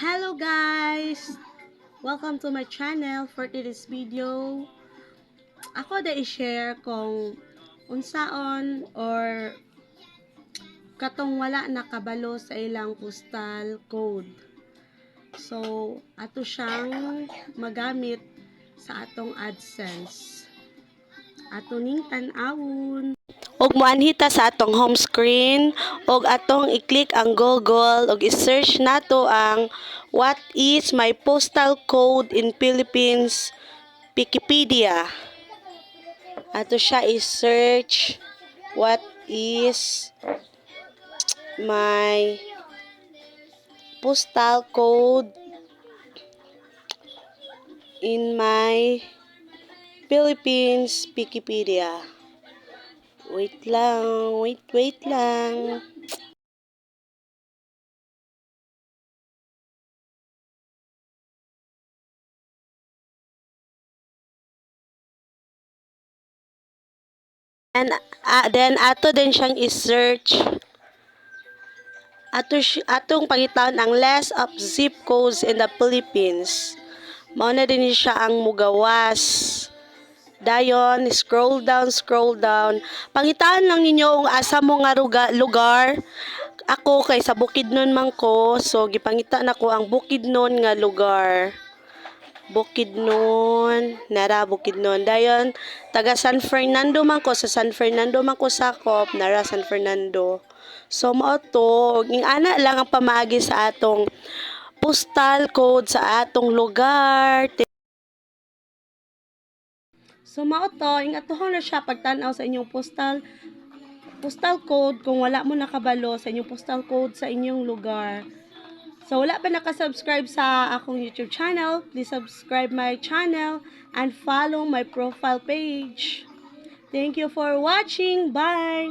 Hello guys! Welcome to my channel. For today's video, ako da i-share kung unsaon or katong wala nakabalo sa ilang postal code. So, ato siyang magamit sa atong AdSense. Ato ning tan-awon. Og moanhita sa atong home screen og atong i-click ang Google og i-search nato ang what is my postal code in Philippines Wikipedia. Ato siya i-search what is my postal code in my Philippines Wikipedia. Wait lang, wait lang. And then ato din siyang i-search. Atong pangitawan ang list of zip codes in the Philippines. Mao na din siya ang mugawas. Dayon, scroll down. Pangitaan lang ninyo ang asa mo nga lugar. Ako kay sa Bukidnon man ko, so gipangita nako ang Bukidnon nga lugar. Bukidnon. Dayon, taga San Fernando man ko, sa San Fernando man ko sakop, nara San Fernando. So, mao to, ing ana lang ang pamaagi sa atong postal code sa atong lugar. So, mao to, ing atohon na siya pagtanaw sa inyong postal code kung wala mo nakabalo sa inyong postal code sa inyong lugar. So, wala pa nakasubscribe sa akong YouTube channel, please subscribe my channel and follow my profile page. Thank you for watching. Bye!